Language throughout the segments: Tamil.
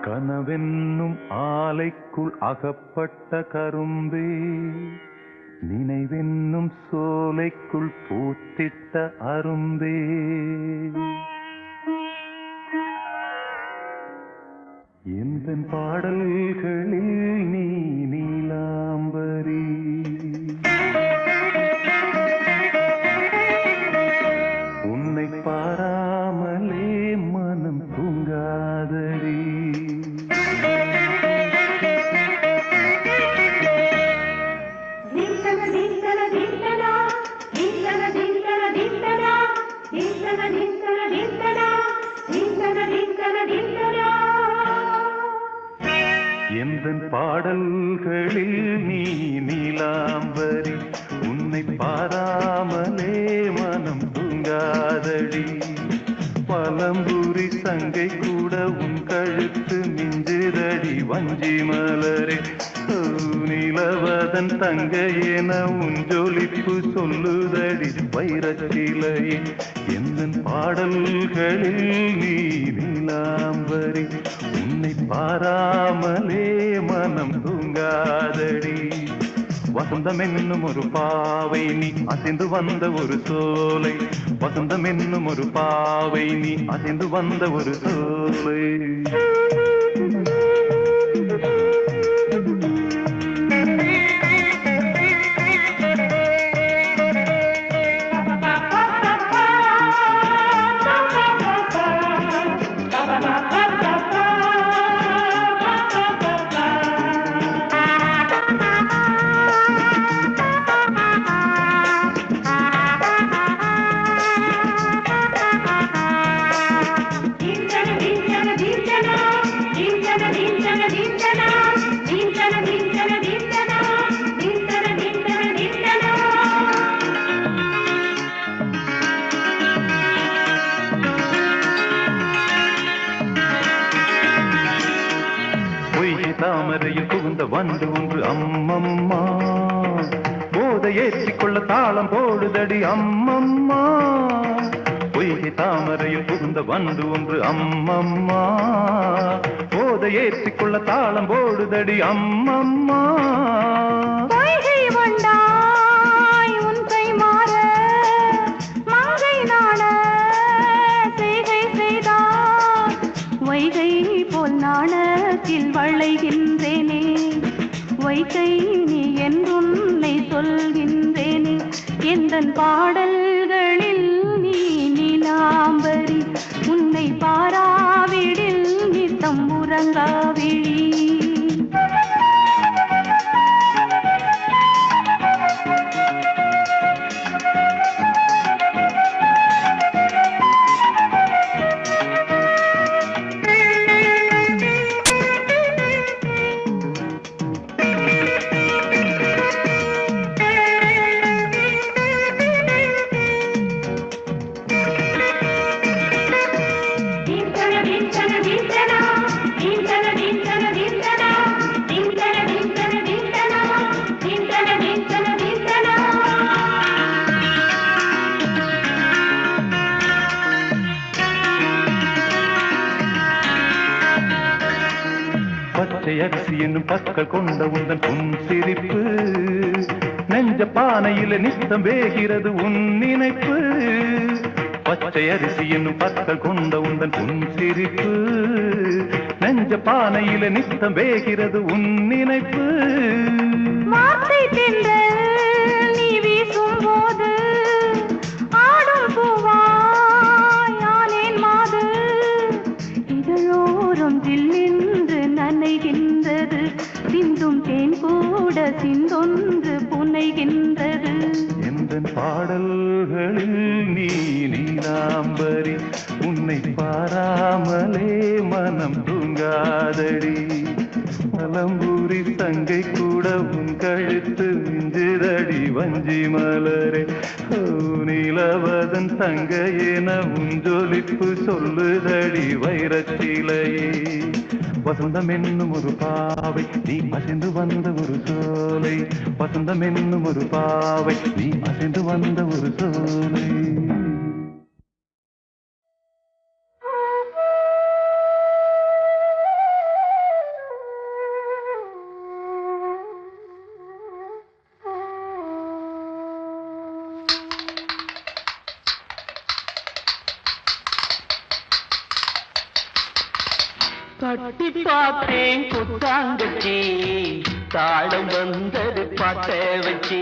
கனவென்னும் ஆலைக்குள் அகப்பட்ட கரும்பே, நினைவென்னும் சோலைக்குள் பூத்திட்ட அரும்பே, எந்தன் பாடல்களில் நீ நீலாம்பரி, உன்னை பாராமலே மனம் தூங்காதடி. எந்தன் பாடல்களில் நீ நீலாம்பரி, உன்னை பாராமலே மனம் தூங்காதடி. பழம்புரி சங்கை கூட உன் கழுத்து மிஞ்சிரடி வஞ்சி மலரே, நிலவதன் தங்கை என உன் ஜொலிப்பு சொல்லுதடி வைரச்சிலையே. எந்தன் பாடல்களில் நீ நீலாம்பரி, உன்னை பாராமலே மனம் தூங்காதடி. வசந்தம் என்னும் ஒரு பாவை நீ அசைந்து வந்த ஒரு சோலை, வசந்தம் என்னும் ஒரு பாவை நீ அசைந்து வந்த ஒரு சோலை. தாமரையில் புகுந்த வண்டு ஒன்று அம்மம்மா, போதை ஏற்றிக்கொள்ள தாளம் போடுதடி அம்மம்மா. பொய்கை தாமரையில் புகுந்த வண்டு ஒன்று அம்மம்மா, போதை ஏற்றிக்கொள்ள தாளம் போடுதடி அம்மம்மா. நாணத்தில் வளைகின்றேனே, வைகை நீ என்றுன்னை சொல்கின்றேனே. எந்தன் பாடல்களில் நீ நீலாம்பரி, உன்னை பாராவிடில் நித்தம் உறங்காவிழி. பச்சை அரிசி என்னும் பற்கள் கொண்ட உந்தன் உன் சிரிப்பு, நெஞ்ச பானையில நித்தம் வேகிறது உன் நினைப்பு. பச்சை அரிசி என்னும் பற்கள் கொண்ட உந்தன் உன் சிரிப்பு, நெஞ்ச பானையில நித்தம் வேகிறது உன் நினைப்பு. வார்த்தை தென்றல் நீ வீசும் போது ஆடும் பூவாய் ஆனேன் மாது, இதழோரம் தில்லென்று நனைகின்றது, சிந்தும் தேன் கூட சிந்தொன்று புனைகின்றது. எந்தன் பாடல்களில் நீ நீலாம்பரி, உன்னை பாராமலே மனம் தூங்காதடி. பழம்பூரி தங்கை கூட உன் கழுத்து மிஞ்சிரடி வஞ்சி மலரே, நிலவதன் தங்கை என உன் ஜொலிப்பு சொல்லுதடி வைரச்சிலையே. வசந்தம் என்னும் ஒரு பாவை நீ அசைந்து வந்த ஒரு சோலை, வசந்தம் என்னும் ஒரு பாவை நீ அசைந்து வந்த ஒரு சோலை. தட்டி பார்த்தேன் குத்தாங்கச்சி தாளம் வந்தது பாட்ட வச்சி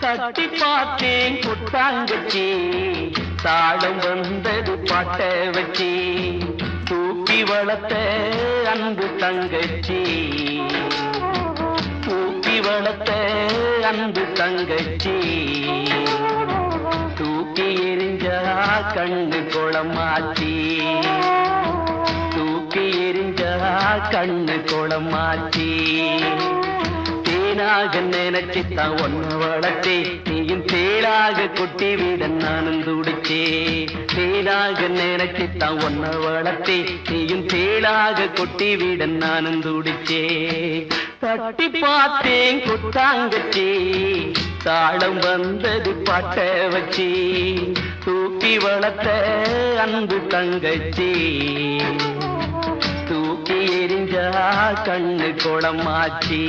தட்டி பார்த்தேன் குத்தாங்கச்சி தாளம் வந்தது பாட்ட வச்சி தூக்கி வளர்த்த அன்பு தங்கச்சி தூக்கி வளர்த்த அன்பு தங்கச்சி தூக்கி எரிஞ்சா கண்ணு குளமாச்சி தூக்கி எரிஞ்சா கண்ணு குளமாச்சி தேனாக நினைச்சுத்தான் ஒன்ன வளர்த்தே நீயும் தேளாக கொட்டி விட நானும் துடிச்சே தேனாக நினைச்சுத்தான் ஒன்ன வளர்த்தே நீயும் தேளாக கொட்டி விட நானும் துடிச்சே தட்டி பார்த்தேன் குத்தாங்கச்சி தாளம் வந்தது பாட்ட வச்சி தூக்கி வளர்த்த அன்பு தங்கச்சி தூக்கி எரிஞ்சா கண்ணு குளமாச்சி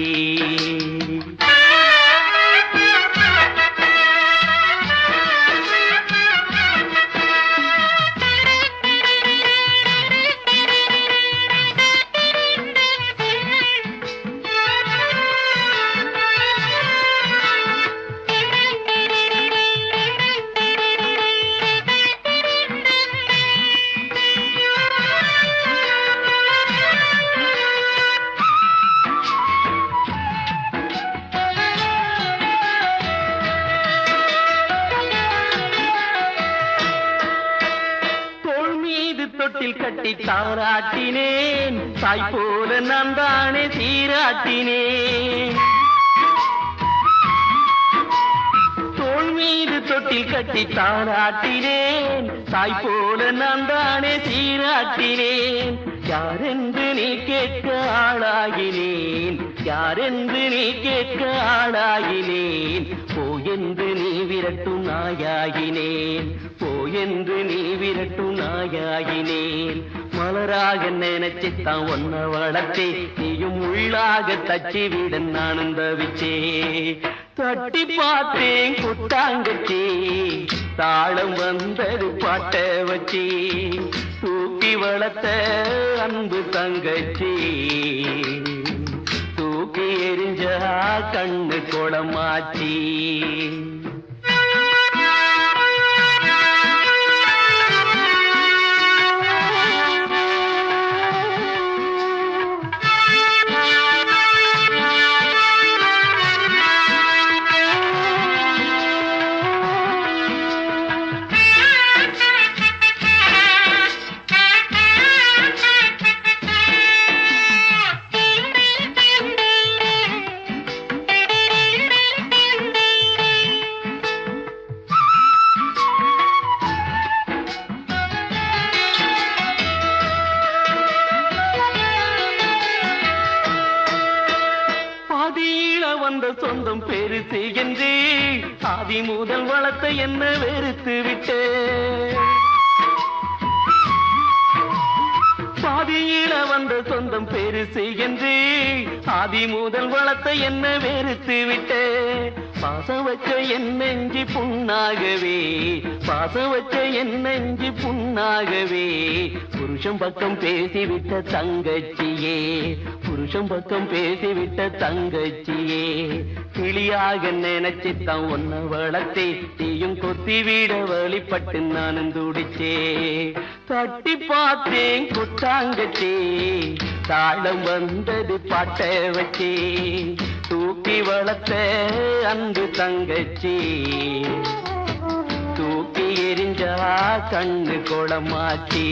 தொட்டில் கட்டி தாராட்டினேன் தாய் போல நான் தானே சீராட்டினேன் தோள் மீது தொட்டில் கட்டி தாராட்டினேன் தாய் போல நான் தானே சீராட்டினேன் யாரென்று நீ கேட்க ஆளாகினேன் யாரென்று நீ கேட்க ஆளாகினேன் போயென்று நீ விரட்டும் நாயாகினேன் போயென்று நீ விரட்டும் நாயாகினேன் மலராக நினைச்சுத்தான் ஒன்ன வளர்த்தே நீயும் உள்ளாக தச்சி விட நானும் தவிச்சே தட்டி பார்த்தேன் குத்தாங்கச்சி தாளம் வந்தது பாட்ட வச்சி தூக்கி வளர்த்த அன்பு தங்கச்சி தூக்கி எரிஞ்சா கண்ணு குளமாச்சி வந்த சொந்தம் பெருத்து என்று ஆதி முதல் வளர்த்த என்ன வெறுத்து விட்டு பாதியில வந்த சொந்தம் பெருசு என்று ஆதி முதல் வளர்த்த என்ன வெறுத்து விட்டு பாசம் வச்ச என் நெஞ்சி புண்ணாகவே பாசம் வச்ச என் நெஞ்சி புண்ணாகவே புருஷன் பக்கம் பேசிவிட்ட தங்கச்சியே புருஷன் பக்கம் பேசிவிட்ட தங்கச்சியே கிளியாக நினைச்சுத்தான் ஒன்ன வளர்த்தே நீயும் கொத்தி விட வழிபட்டு நானும் துடிச்சே தட்டி பார்த்தேன் குத்தாங்கச்சி தாளம் வந்தது பாட்ட வச்சே தூக்கி வளர்த்த அன்பு தங்கச்சி தூக்கி எரிஞ்சா கண்ணு குளமாச்சி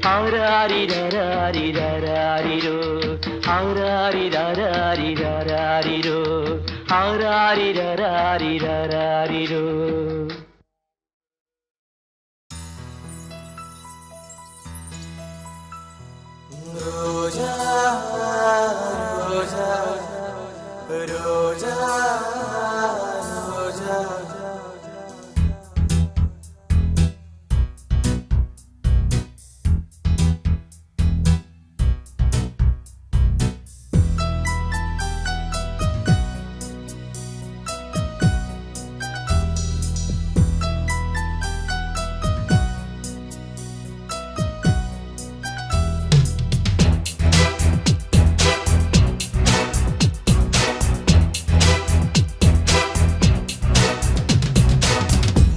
ஆராரிரோ ஆராரிரோ ஆராரிரோ ஆராரிரோ ரோஜா ரோஜா ரோஜா ரோஜா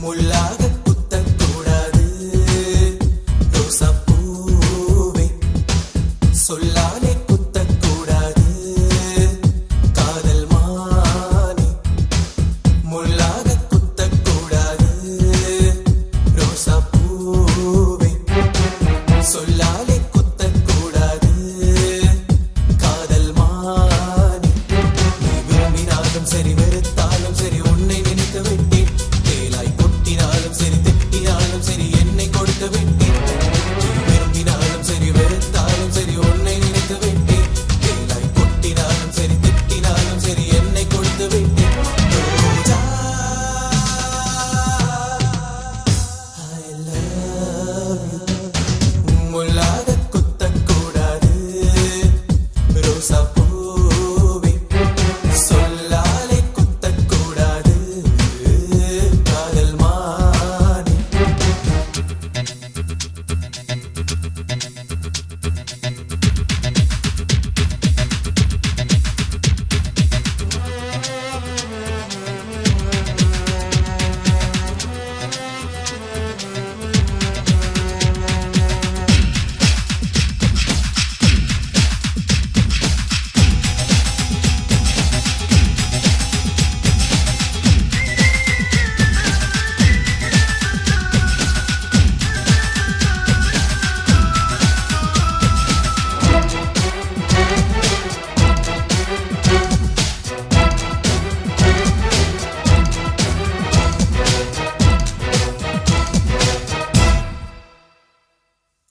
முள்ளாக குத்தக்கூடாது ரோசா பூவே சொல்லாலே குத்தக்கூடாது காதல் மானே முள்ளாக குத்தக்கூடாது ரோசா பூவே சொல்லாலே குத்தக்கூடாது காதல் மானே நீ விரும்பினாலும் சரி வெறுத்தாலும் சரி உன்னை நினைத்து விட்டேன் தேலாய் கொட்டினாலும் சரி திட்டினாலும் சரி என்னை கொடுத்து விட்டேன் நீ விரும்பினாலும் சரி வெறுத்தாலும் சரி உன்னை நினைத்து விட்டேன் தேலாய் கொட்டினாலும் சரி திட்டினாலும் சரி என்னை கொடுத்து விட்டேன் ரோஜா I love you முள்ளாக குத்தக்கூடாது ரோசா பூவே சொல்லாலே குத்தக்கூடாது காதல் மானே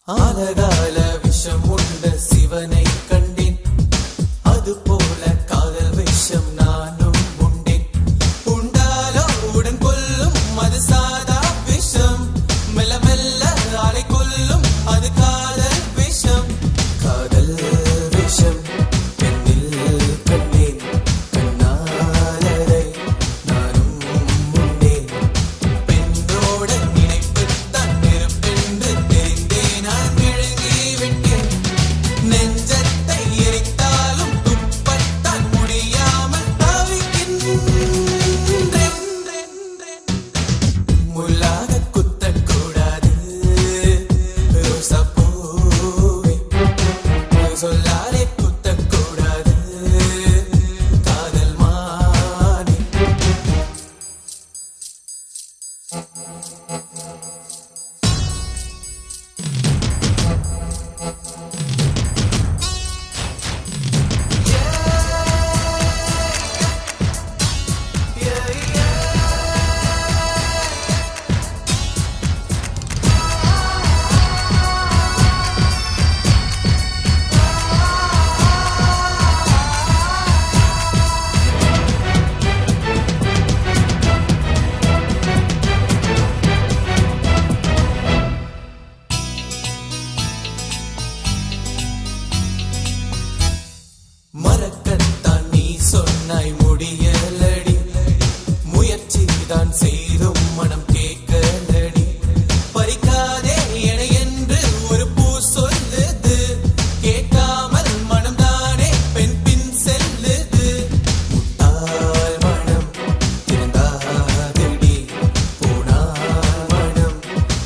ஆலகால விஷம் உண்ட சிவனை கண்டேன் அதுபோல காதல் விஷம் நானும் உண்டேன் உண்டாலோ உடன் கொல்லும் அது சாதா விஷம் மெல்ல மெல்ல ஆளை கொல்லும் அது காதல் விஷம் காதல் விஷம் பெண்ணில் கண்டேன் கண்ணாலரை நானும் உண்டேன் பெண்ணோட நினைப்புத்தான் நெருப்பென்று தெரிந்தே நான் விழுங்கி விட்டேன் நெஞ்சத்தை எரித்தாலும் துப்பத்தான் முடியாமல் தவிக்கின்றேன் முள்ளாக குத்தக்கூடாது ரோசா பூவே சொல்லாலே குத்தக்கூடாது காதல் மானே மறக்கத்தான் நீ சொன்னாய் முடியலடி முயற்சி தான் செய்தும் மனம் கேட்கலடி பறிக்காதே என என்று ஒரு பூ சொல்லுது கேட்காமல் மனம் தானே பெண் பின் செல்லுது முட்டாள் மனம் திருந்தாதடி போனால் மனம்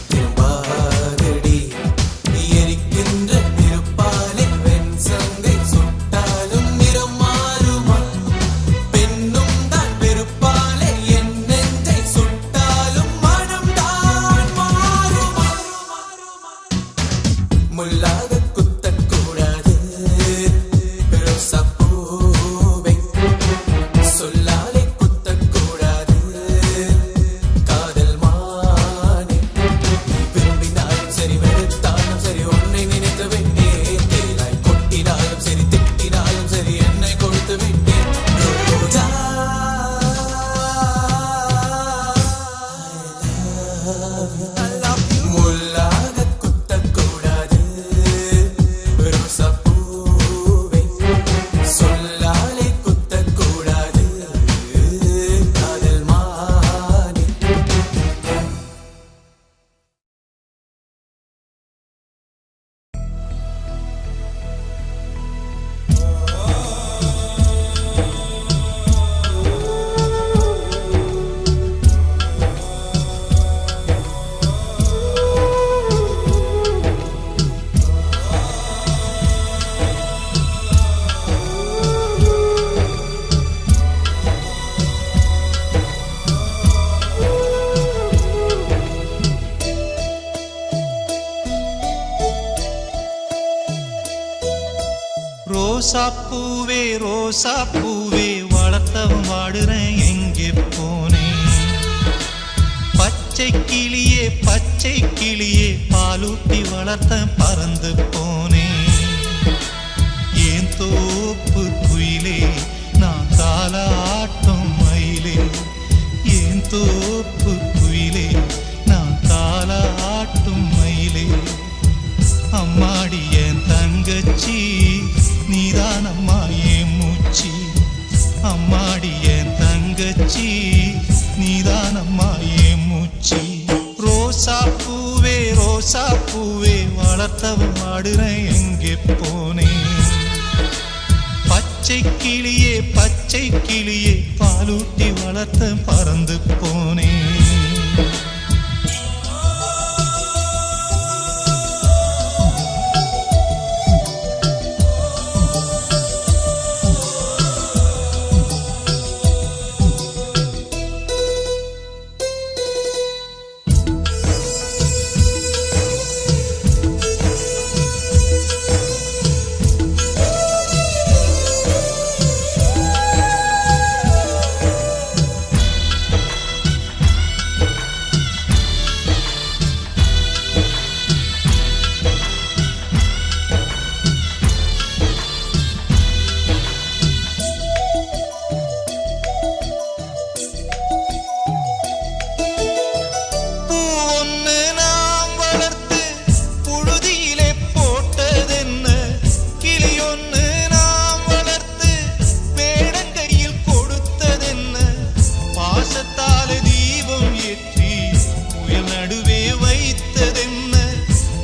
திரும்பாதடி எரிக்கின்ற நெருப்பாலே வெண் சங்கை சுட்டாலும் நிறம் மாறுமா பெண்ணும் தான் வெறுப்பாலே என் நெஞ்சை சுட்டாலும் மனம் தான் மாறுமா முள்ளாக குத்தக்கூடாது ரோசா பூவே சொல்லாலே குத்தக்கூடாது காதல் மானே விரும்பினாலும் சரி வெறுத்தாலும் சரி உன்னை நினைத்து விட்டேன் தேலாய் கொட்டினாலும் சரி திட்டினாலும் சரி என்னை கொடுத்து விட்டேன் ரோஜா முள்ளாக குத்தக்கூடாது ரோசா பூவே சொல்லாலே குத்தக்கூடாது காதல் மானே ரோசா பூவே ரோசா பூவே வளர்த்தவன் வாடுறேன் எங்கே போனேன் பச்சை கிளியே பாலூட்டி வளர்த்த பறந்து போனேன் ஏன் தோப்பு குயிலே நான் தாலாட்டும் மயிலே ஏன் தோப்பு குயிலே நான் தாலாட்டும் மயிலே அம்மாடி என் தங்கச்சி நீதானம்மா என் மூச்சி அம்மாடி என் தங்கச்சி நீதானம்மா என் மூச்சி ரோசா பூவே வளர்த்தவன் வாடுறேன் எங்கே போனேன் பச்சை கிளியே பாலூட்டி வளர்த்த பறந்து போனேன்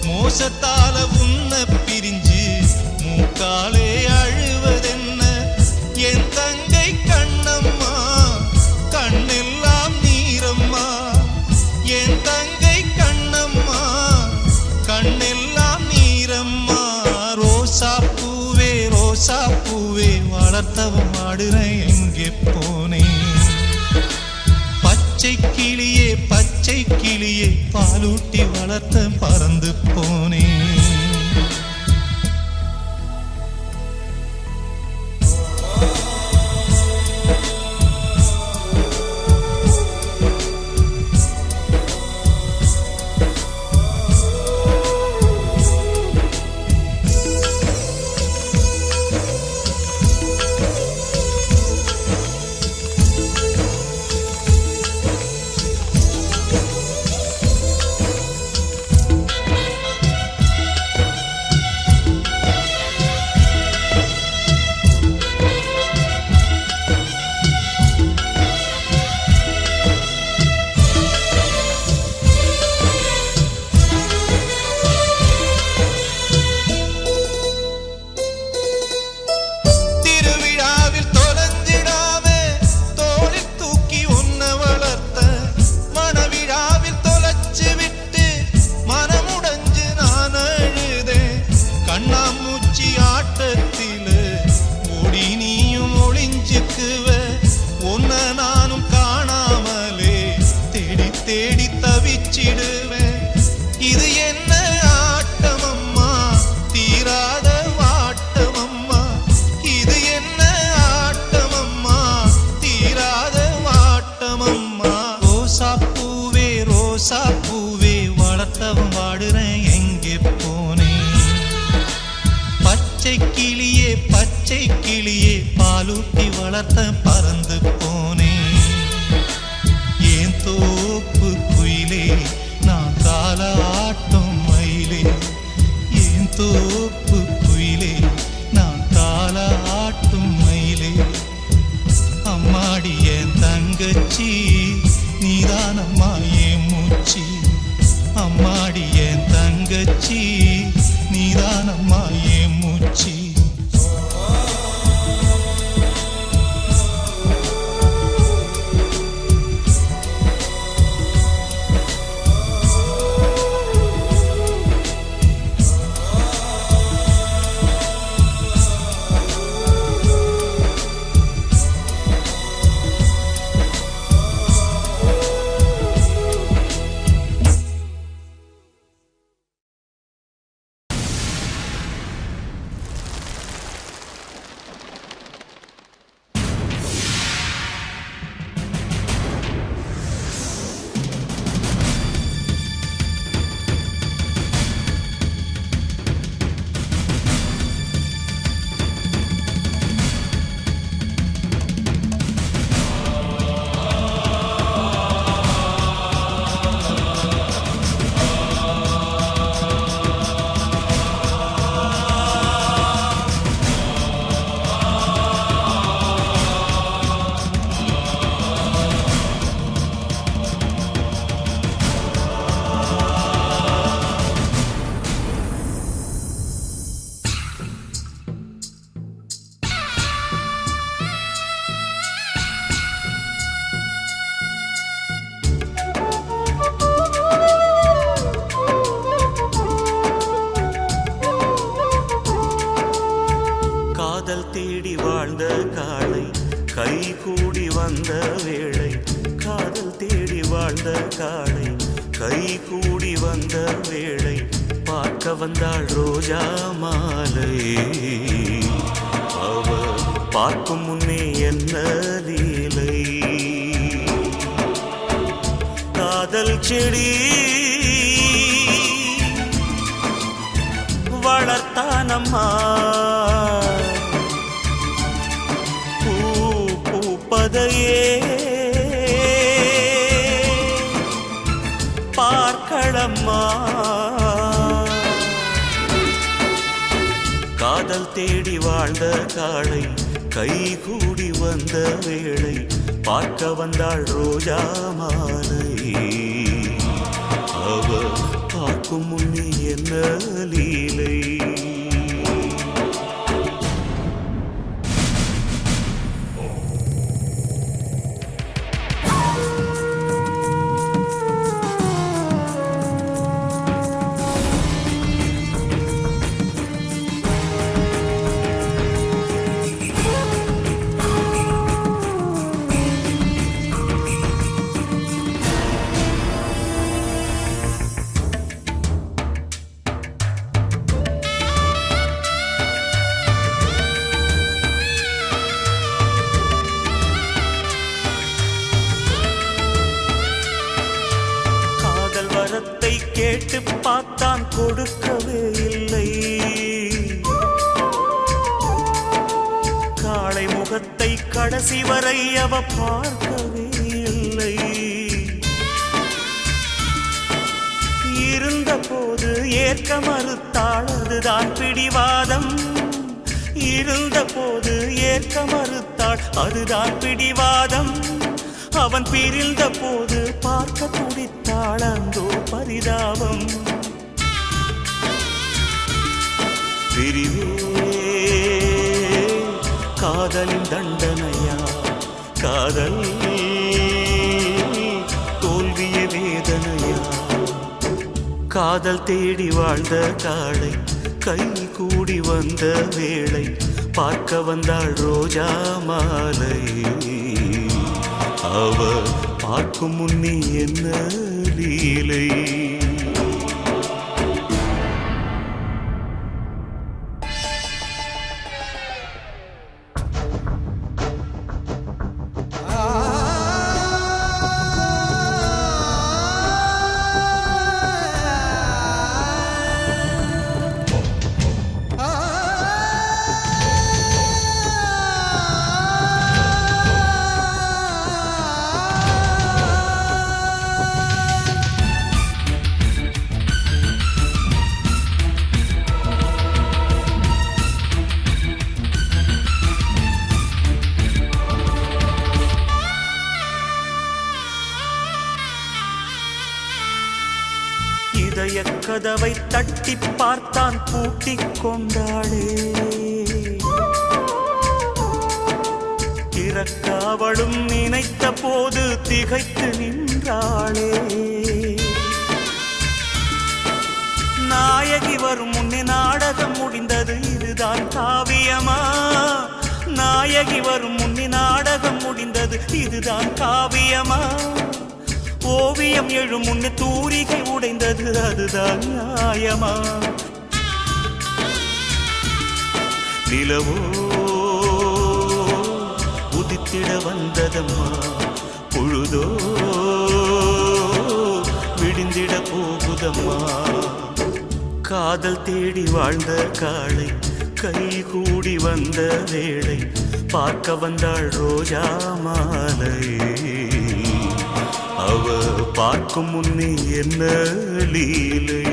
மோசத்தால உன்ன பிரிஞ்சு மூக்காலே அழுவதென்ன என் தங்கை கண்ணம்மா கண்ணெல்லாம் நீரம்மா என் தங்கை கண்ணம்மா கண்ணெல்லாம் நீரம்மா ரோசா பூவே வளர்த்தவன் வாடுறேன் எங்கே போனேன் பச்சை கிளியே பாலூட்டி வளர்த்த பறந்து போனேன் இது என்ன ஆட்டமம்மா தீராத வாட்டமம்மா இது என்ன ஆட்டமம்மா தீராத வாட்டமம்மா ரோசா பூவே வளர்த்தவன் வாடுறேன் எங்கே போனேன் பச்சை கிளியே பாலூட்டி வளர்த்த பறந்து போனேன் ஏன் தோப்பு குயிலே நான் தாலாட்டும் மயிலே ஏன் தோப்பு குயிலே நான் தாலாட்டும் மயிலே அம்மாடி என் தங்கச்சி நீதானம்மா என் மூச்சி அம்மாடி என் தங்கச்சி நீதானம்மா என் மூச்சி காளை கை கூடி வந்த வேளை பார்க்க வந்தாள் ரோஜா மாலை. அவ பார்க்கும் முன்னே என்ன லீலை. காதல் செடி வளர்த்தானம்மா பூ பூப்பதையே பார்க்கடம்மா. காதல் தேடி வாழ்ந்த காளை கை கூடி வந்த வேளை பார்க்க வந்தாள் ரோஜா மாலை. அவ பார்க்கும் முன்னே என்ன லீலை. கேட்டு பார்த்தான் கொடுக்கவே இல்லை. காளை முகத்தை கடைசி வரை அவ பார்க்கவே இல்லை. இருந்த போது ஏற்க மறுத்தாள் அதுதான் பிடிவாதம். இருந்த போது ஏற்க மறுத்தாள் அதுதான் பிடிவாதம். அவன் பிரிந்த போது பார்க்க துடித்தாள் அந்தோ பரிதாபம். பிரிவே காதலின் தண்டனையா, காதல் தோல்விய வேதனையா. காதல் தேடி வாழ்ந்த காளை கை கூடி வந்த வேளை பார்க்க வந்தாள் ரோஜா மாலை. அவ பார்க்கும் முன்னே என்ன லீலை. இதய கதவை தட்டி பார்த்தான் பூட்டிக் கொண்டாளே. திறக்க அவளும் நினைத்த போது திகைத்து நின்றாளே. நாயகி வரும் முன்னே நாடகம் முடிந்தது இதுதான் காவியமா. நாயகி வரும் முன்னே நாடகம் முடிந்தது இதுதான் காவியமா. ஓவியம் எழும் முன்னே தூரிகை உடைந்தது அதுதான் நியாயமா. நிலவோ உதித்திட வந்ததம்மா, பொழுதோ விடிந்திட போகுதம்மா. காதல் தேடி வாழ்ந்த காளை கை கூடி வந்த வேளை பார்க்க வந்தாள் ரோஜா மாலை. அவ பார்க்கும் முன்னே என்ன லீலை.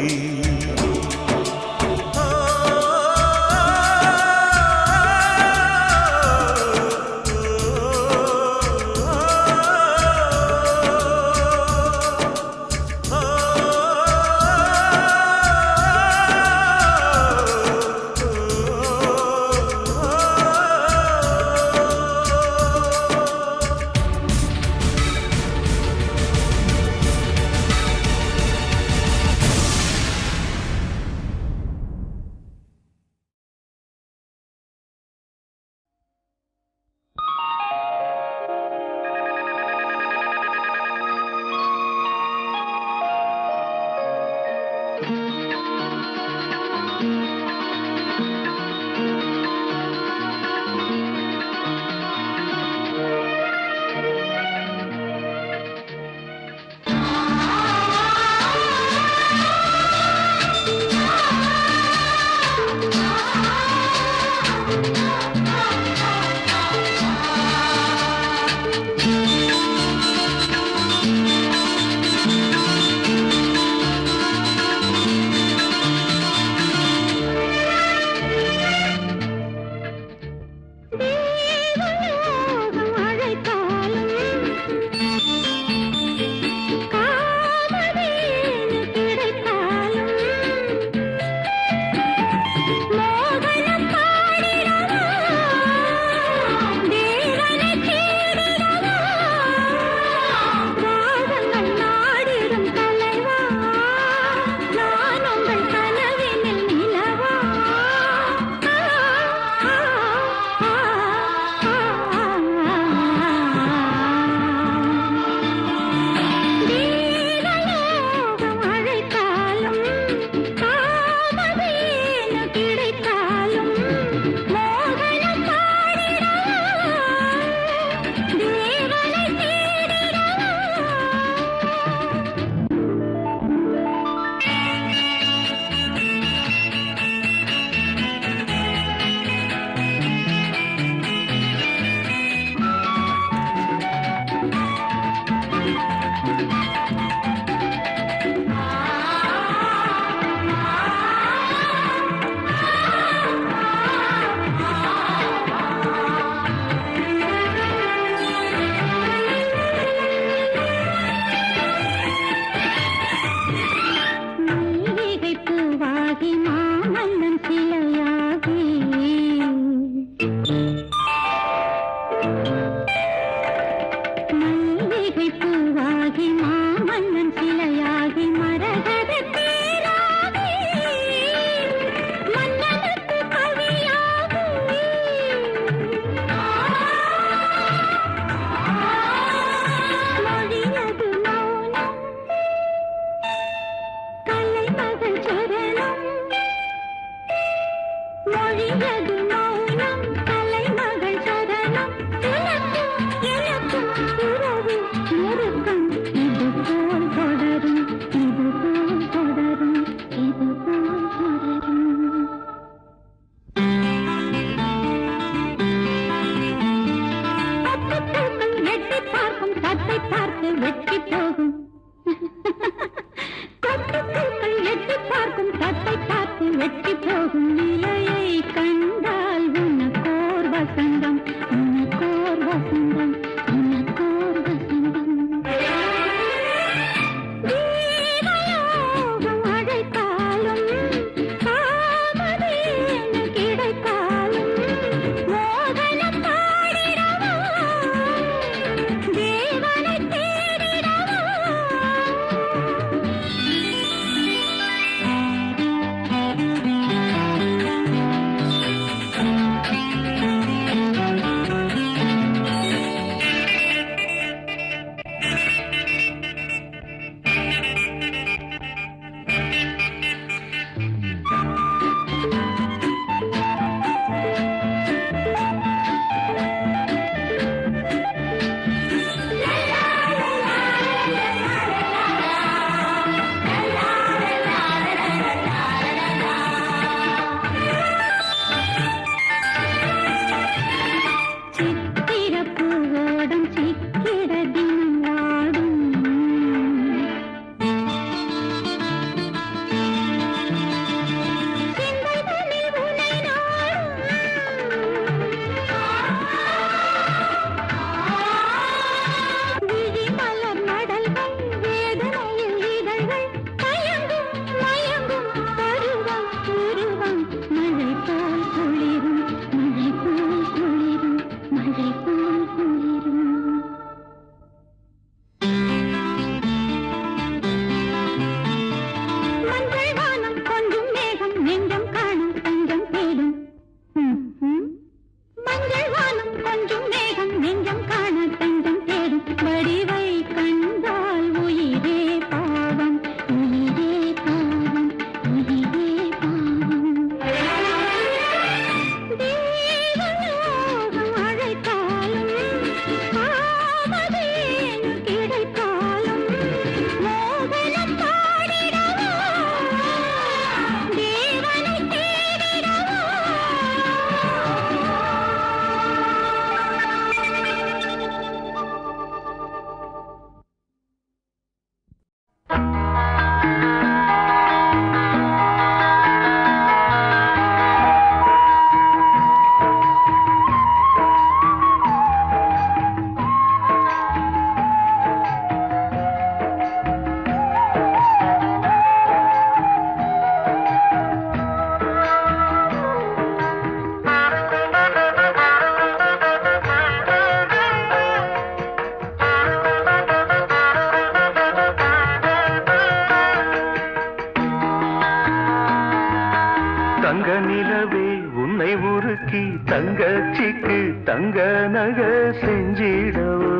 தங்கச்சிக்கு தங்க நகை செஞ்சிடவோ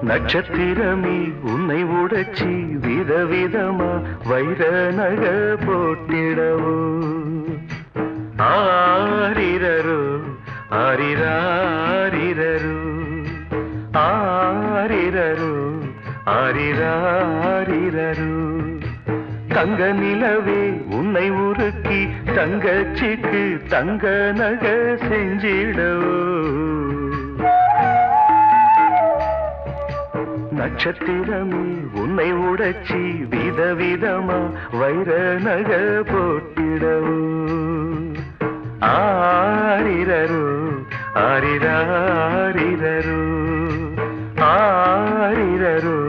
நட்சத்திரமே உன்னை உடைச்சி விதவிதமா வைர நகை போட்டிடவோ ஆரிரரோ ஆரிராரிரரோ ஆரிரரோ ஆரிராரிரரோ தங்க நிலவே உன்னை உருக்கி தங்கச்சிக்கு தங்க நகை செஞ்சிடவோ நட்சத்திரமே உன்னை உடைச்சி விதவிதமா வைர நகை போட்டிடவோ ஆரிரரோ ஆரிராரிரரோ ஆரிரரோ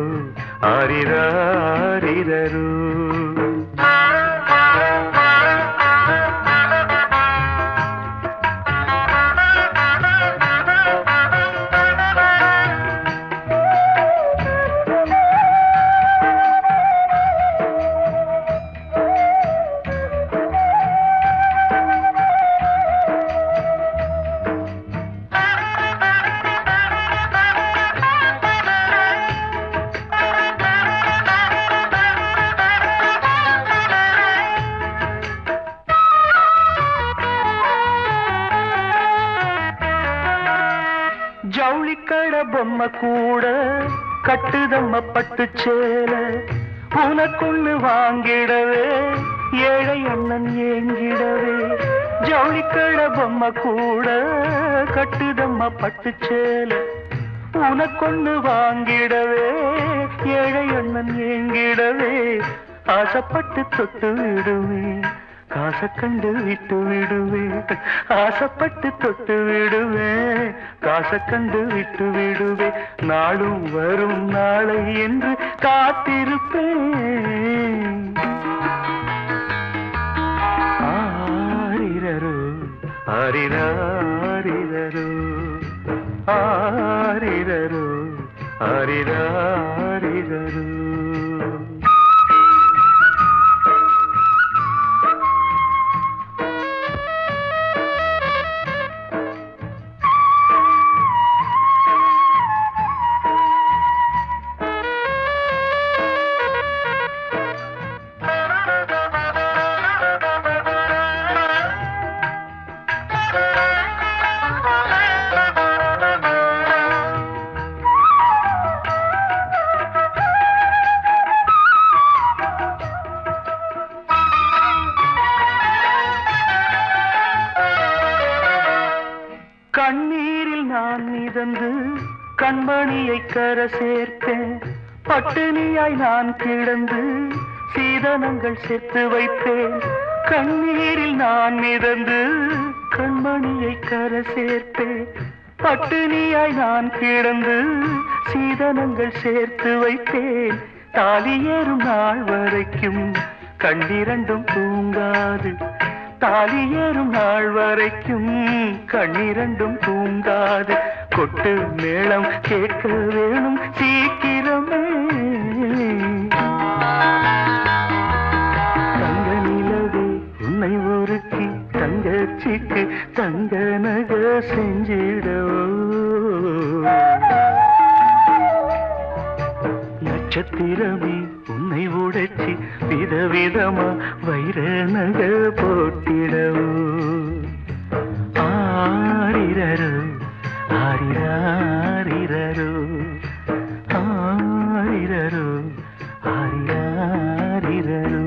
ஆரிராரிரரோ ஜவுளிக்கட பொம்மை கூட கட்டுதம்ம பட்டு சேல உனக்குள்ளு வாங்கிடவே ஏழை அண்ணன் ஏங்கிடவே ஜவுளிக்கட பொம்மை கூட கட்டுதம்ம பட்டு சேல உனக்கொன்னு வாங்கிடவே ஏழை அண்ணன் ஏங்கிடவே ஆசைப்பட்டு தொட்டு விடுவேன் காசை கண்டு விட்டு விடுவேன் ஆசைப்பட்டு தொட்டு விடுவேன் காசை கண்டு விட்டு விடுவேன் நாளும் வரும் நாளை என்று காத்திருப்பேன் ஆரிரரோ ஆரிராரிரரோ ஆரிரரோ ஆரிராரிரரோ கண்ணீரில் நான் மிதந்து கண்மணியை கரை சேர்ப்பேன் பட்டினியாய் நான் கிடந்து சீதனங்கள் சேர்த்து வைப்பேன் கண்ணீரில் நான் மிதந்து கண்மணியை கரை சேர்ப்பேன் பட்டினியாய் நான் கிடந்து சீதனங்கள் சேர்த்து வைப்பேன் தாலி ஏறும் நாள் வரைக்கும் கண்ணிரண்டும் தூங்காது தாலி ஏறும் நாள் வரைக்கும் கண்ணிரண்டும் தூங்காது கொட்டு மேளம் கேட்க வேணும் சீக்கிரமே தங்க நிலவே உன்னை ஒருக்கி தங்கச்சிக்கு தங்க நகை செஞ்சிடவோ நட்சத்திரமே உன்னை உடைச்சி விதவிதமா வைர நகை போட்டிடவோ ஆரிரரோ ஆரிராரிரரோ ஆரிரரோ ஆரிராரிரரோ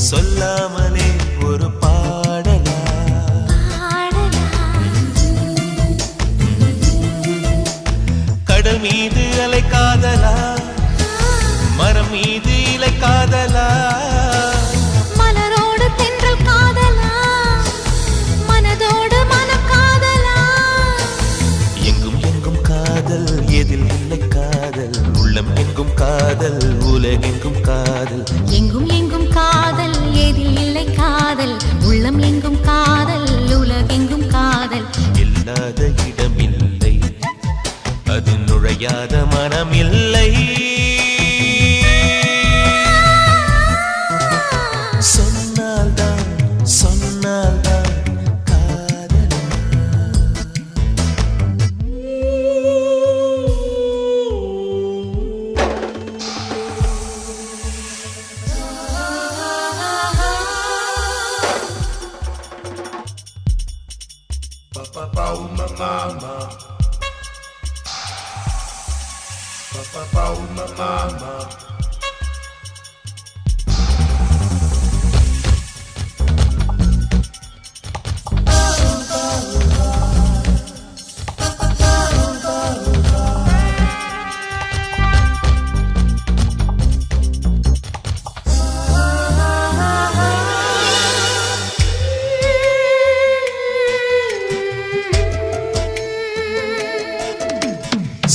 சொல்லாமலே ஒரு பாடலா காதல் உலகெங்கும் காதல் எங்கும் எங்கும் காதல் எதில் இல்லை காதல் உள்ளம் எங்கும் காதல் உலகெங்கும் காதல் இல்லாத இடமில்லை அது நுழையாத மனமில்லை சொன்னால்தான் சொன்னால்தான் காதல்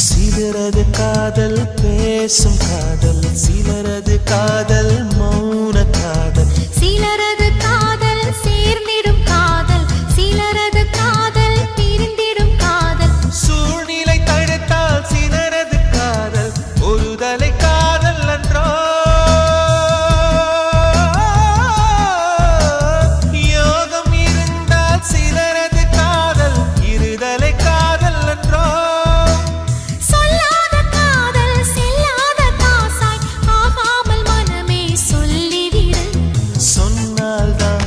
சிலரது காதல் பேசும் காதல் சிலரது காதல் மௌன காதல் சிலரது காதல் சேர்ந்திடும் காதல் சிலரது காதல் பிரிந்திடும் காதல் சூழ்நிலை தடுத்தால் சிலரது காதல் ஒருதலை காதல் அன்றோ யோகம் இருந்தால் சிலரது காதல் இருதலை காதல் அன்றோ சொல்லாத காதல் செல்லாத காசாய் ஆகாமல் மனமே சொல்லிவிடு சொன்னால்தான்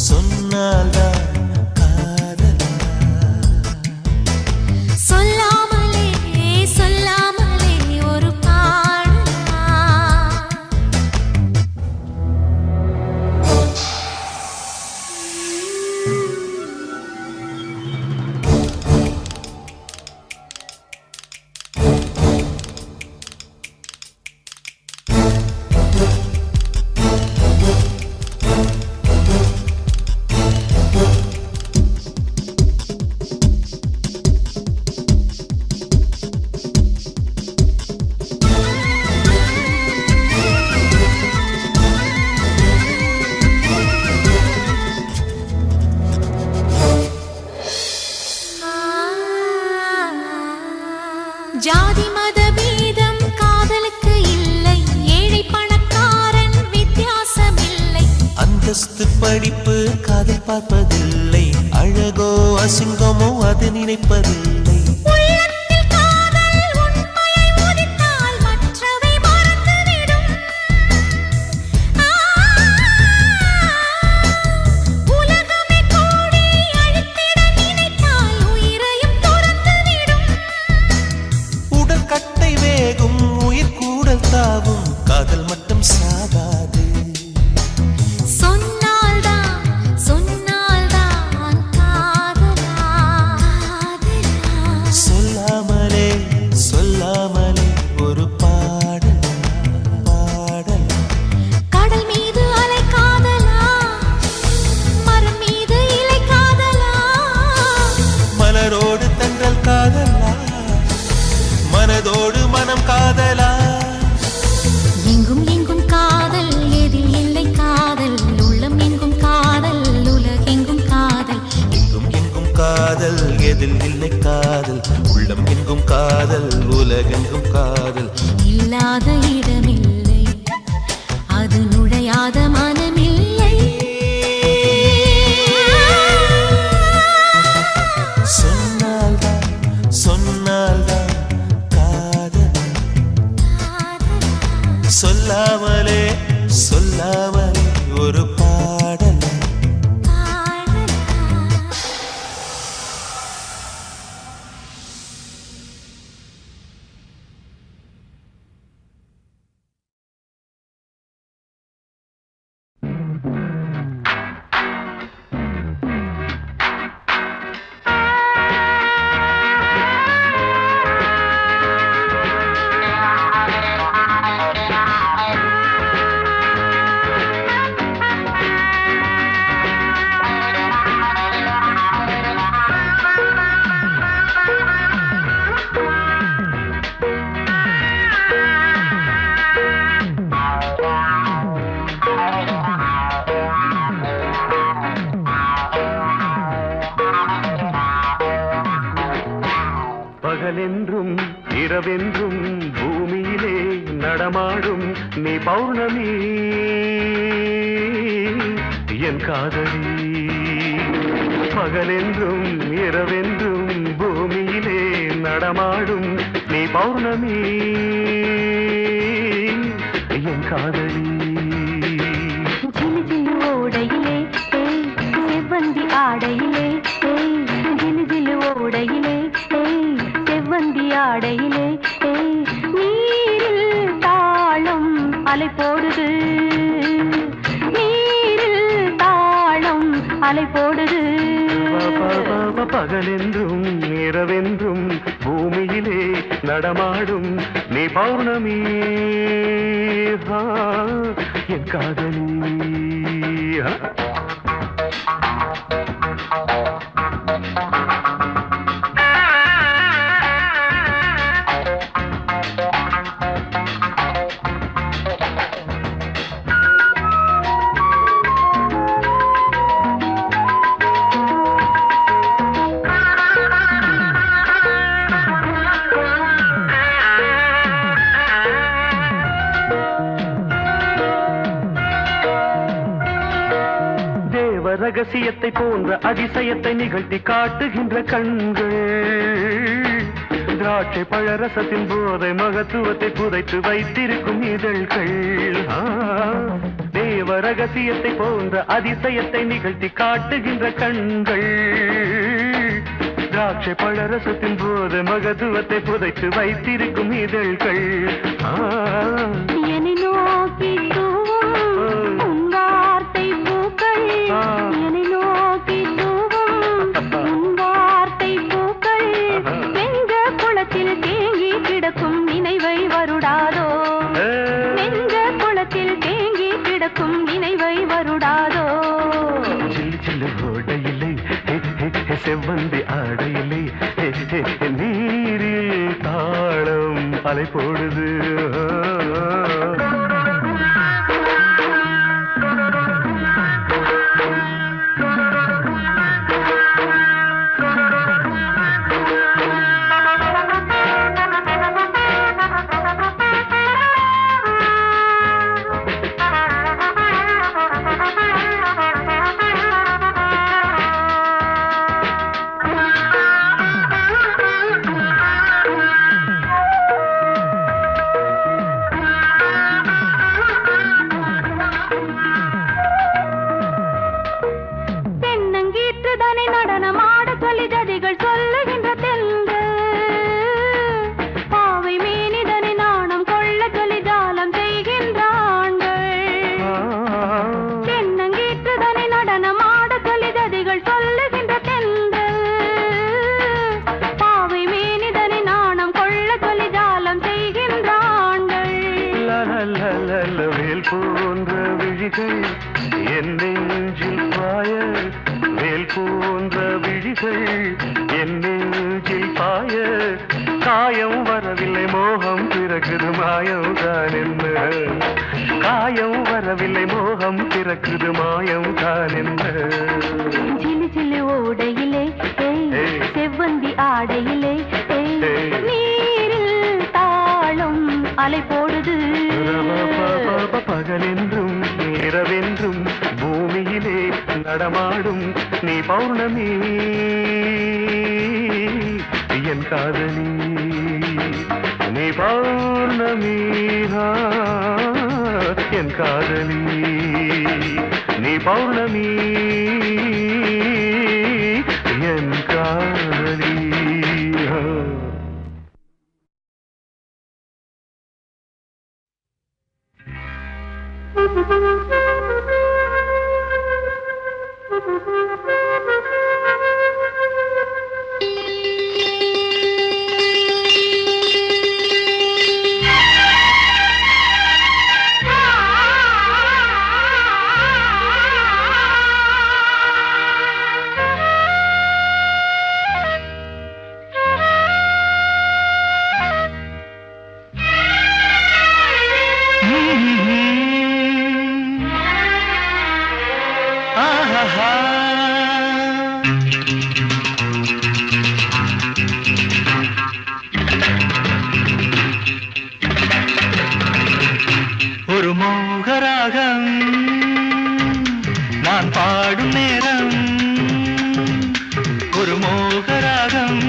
சொன்னால்தான் காதலா சொல்லாமலே சொல்லாமலே ஒரு பாடலா ஜாதி மத பேதம் காதலுக்கு இல்லை ஏழை பணக்காரன் வித்தியாசமில்லை அந்தஸ்து படிப்பு காதல் பார்ப்பதில்லை அழகோ அசிங்கமோ அது நினைப்பதில்லை உள்ளத்தில் காதல் உண்மையை உதித்தால் மற்றவை மறந்துவிடும் உலகமே கூடி அழித்திட நினைத்தால் உயிரையும் துறந்துவிடும் உடற்கட்டை வேகும் உயிர் கூடல் தாவும் காதல் மட்டும் சாகாது சொன்னால்தான் சொன்னால்தான் காதலா சொல்லாமலே சொல்லாமலே ஒரு பாடல் பாடல் கடல் மீது அலை காதலா மரம் மீது இலை காதலா மலரோடு தங்கள் காதலா மனதோடு மனம் காதலா எங்கும் எங்கும் காதல் எதில் இல்லை காதல் உள்ளம் எங்கும் காதல் உலகெங்கும் காதல் எங்கும் எங்கும் காதல் எதில் இல்லை காதல் உள்ளம் எங்கும் காதல் உலகெங்கும் காதல் இல்லாத இடமில்லை அது நுழையாத மனமில்லை சொன்னால்தான் சொன்னால்தான் காதல் சொல்லாமலே சொல்லாமலே ஒரு பாடல் இரவென்றும் பூமியிலே நடமாடும் நீ பௌர்ணமி என் காதலி பகலென்றும் இரவென்றும் பூமியிலே நடமாடும் நீ பௌர்ணமி என் காதலி ஜிலு ஜிலு ஓடையிலே செவ்வந்தி ஆடையிலே ஜிலு ஜிலு ஓடையிலே செவ்வந்தி ஆடையிலே நீரில் தாளம் அலை போடுது நீரில் தாளம் அலை போடுது பகலென்றும் இரவென்றும் பூமியிலே நடமாடும் நீ பௌர்ணமி என் காதலி ரகசியத்தை போன்ற அதிசயத்தை நிகழ்த்தி காட்டுகின்ற கண்கள் திராட்சை பழரசத்தின் போதை மகத்துவத்தை புதைத்து வைத்திருக்கும் இதழ்கள் தேவ ரகசியத்தை போன்ற அதிசயத்தை நிகழ்த்தி காட்டுகின்ற கண்கள் திராட்சை பழரசத்தின் போதை மகத்துவத்தை புதைத்து வைத்திருக்கும் இதழ்கள் என்னை நோக்கி என்னை நோக்கி தூவும் வார்த்தை பூக்கள் நெஞ்ச குளத்தில் தேங்கி கிடக்கும் நினைவை வருடாதோ நெஞ்ச குளத்தில் தேங்கி கிடக்கும் நினைவை வருடாதோ சில்லு சில்லு ஓடையிலே செவ்வந்தி ஆடையிலே நீரில் தாளம் அலை போடுது வேல் போன்ற விழிகள் என் நெஞ்சில் பாய வேல் போன்ற விழிகள் என் நெஞ்சில் பாய காயம் வரவில்லை மோகம் பிறக்குது மாயம் தான் என்ன காயம் வரவில்லை மோகம் பிறக்குது மாயம் தான் என்ன சிலு சிலு ஓடையிலே செவ்வந்தி ஆடையிலே நீரில் தாளம் அலை போடுது பகலென்றும் இரவென்றும் பூமியிலே நடமாடும் நீ பௌர்ணமி என் காதலி நீ பௌர்ணமி என் காதலி நீ பௌர்ணமி என் காதலி பாடும் நேரம் ஒரு மோகராகம்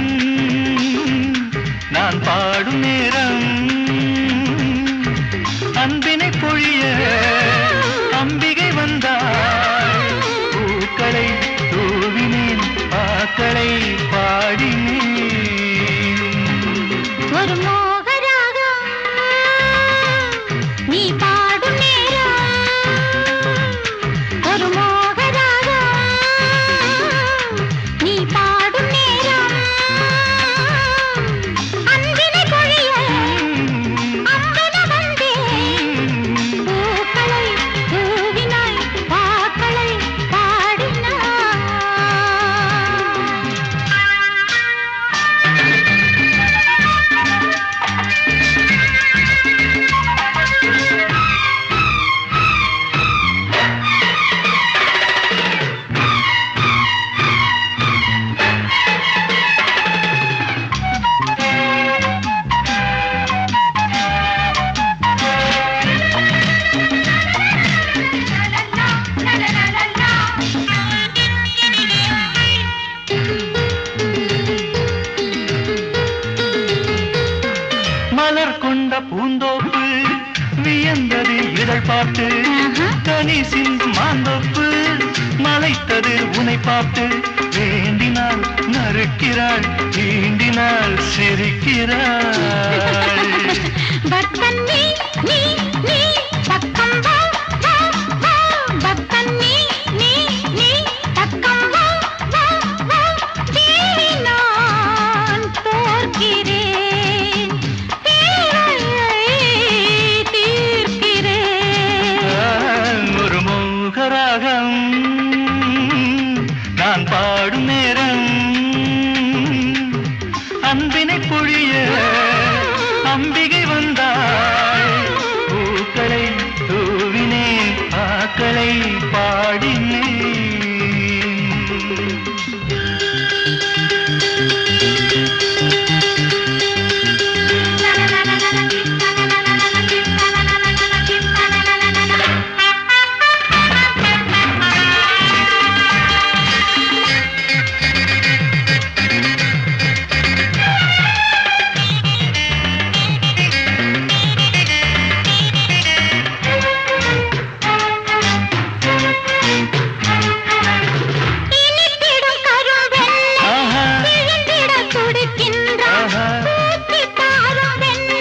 நான் பாடும் நேரம் அன்பினை பொழிய அம்பிகை வந்தாள் பூக்களை தூவினேன் பாக்களை பாடினேன் ஒரு மோகராகம் நீ பாடும் நேரம் ஒரு மோகராகம் நீ பாடும் நேரம் அன்பினை பொழிய அம்பென வந்தேன் பூக்களை தூவினாய் பாக்களை பாடினாய் மலர் கொண்ட பூந்தோப்பு வியந்தது இதழ் பார்த்து கனி சிந்தும் மாந்தோப்பு மலைத்தது உனை பார்த்து வேண்டினாள் நறுக்கிறாள் தீண்டினாள் சிரிக்கிறாள் பக்தன் நீ நீ நீ பக்கம் வா வா வா பக்தன் நீ நீ நீ பக்கம் வா வா வா தேவி நான் தோற்கிறேன் தேவையை தீர்க்கிறேன் ஒரு மோகராகம் நான் பாடும் நேரம் அன்பினை பொழிய அம்பிகை வந்தாள் பூக்களை தூவினேன் பாக்களை பாடினேன் இனித்திடும் கரும்பெண்ணை விழுந்திட துடிக்கின்றான் பூத்தி தாரும் வெண்ணை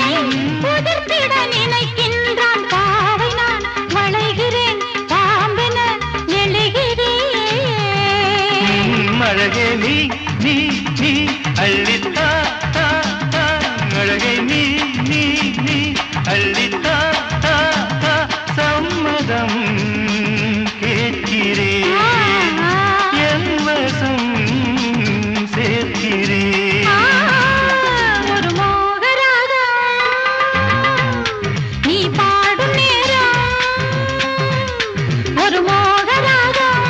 உதிர்த்திட நினைக்கின்றான் பாவை நான் வளைகிறேன் பாம்பென நெழுகிறேன் அழகே நீ நீ நீ அள்ளித்தா தா, தா. அழகே நீ நீ நீ அள்ளித்தா தா, தா. சம்மதம் கேட்கிறேன் என் வசம் சேர்க்கிறேன் ஒரு மோகராகம் நீ பாடும் நேரம் ஒரு மோகராகம்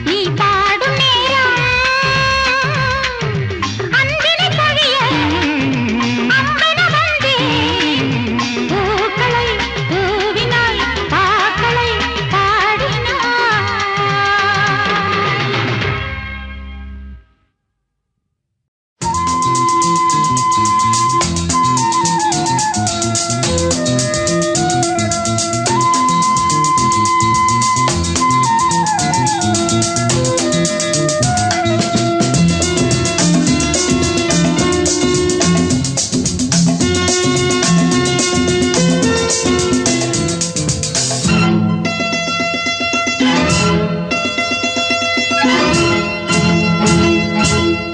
நீ பாடும் நேரம் அன்பினை பொழிய அம்பென வந்தேன் பூக்களை தூவினாய் பாக்களை பாடினாய்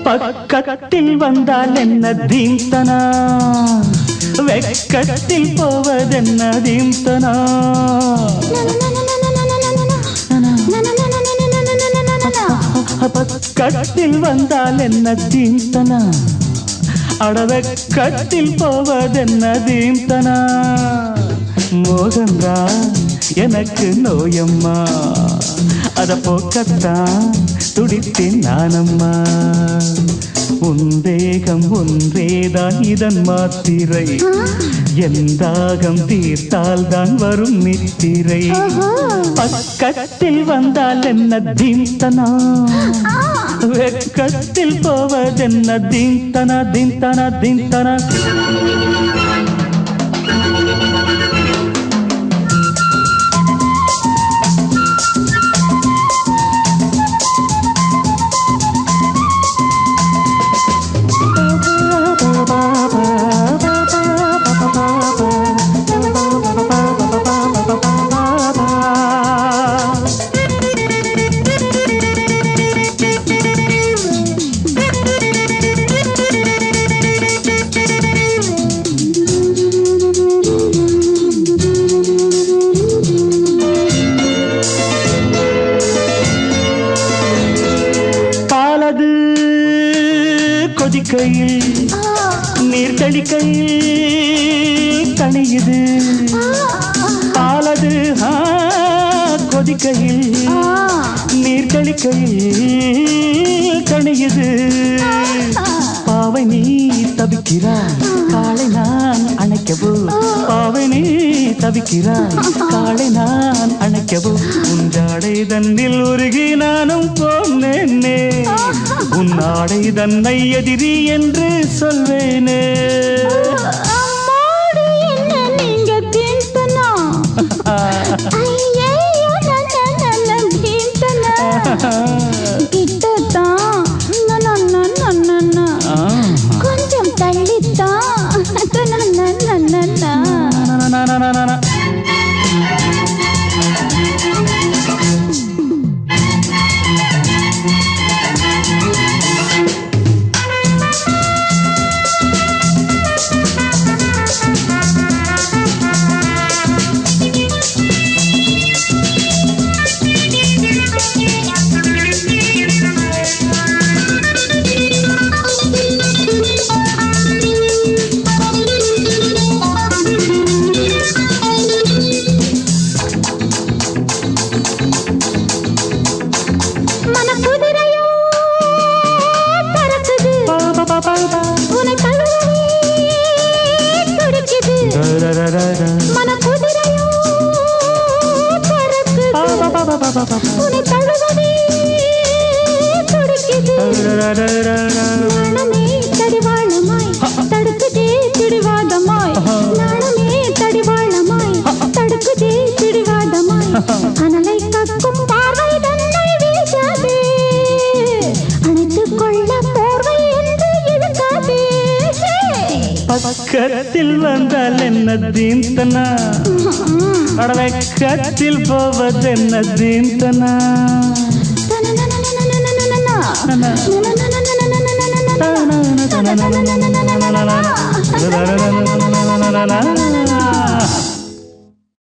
பக்கத்தில் வந்தால் என்ன தீம்தனா வெக்கத்தில் போவதென்ன தீம்தனா பக்கத்தில் வந்தால் என்ன தீம்தனா அடவெக்கத்தில் போவதென்ன தீம்தனா மோகந்தா எனக்கு நோயம்மா அத போக்கத்தான் துடித்தேன் நானம்மா உன் தேகம் ஒன்றேதான் இதன் மாத்திரை எந்தாகம் தீர்த்தால் தான் வரும் நித்திரை பக்கத்தில் வந்தால் என்ன தீந்தனா வெக்கத்தில் போவதென்ன தீந்தனா தீந்தனா தீந்தனா நீர் தெளிக்கையில் கணியுது பாலது கொதிக்கையில் நீர் தெளிக்கையில் கணியுது பாவை நீ தவிக்கிறாய் காலை நான் அணைக்கவோ பாவை நீ தவிக்கிறாய் காலை நான் அணைக்கவோ உஞ்சாடை தன்னில் உருகி நானும் போனேனே உன்னாடை தன்னை எதிரி என்று சொல்வேனே கொஞ்சம் தள்ளித்தான் அனலை கக்கும் பார்வை தன்னை வீசாதே அணைத்துக் கொள்ள போர்வை என்று இழுக்காதே பக்கத்தில் வந்தால் என்ன தீந்தனா அடவக்கத்தில் போவதென்ன தீந்தனா na na na na na na na na na na na na na na na na na na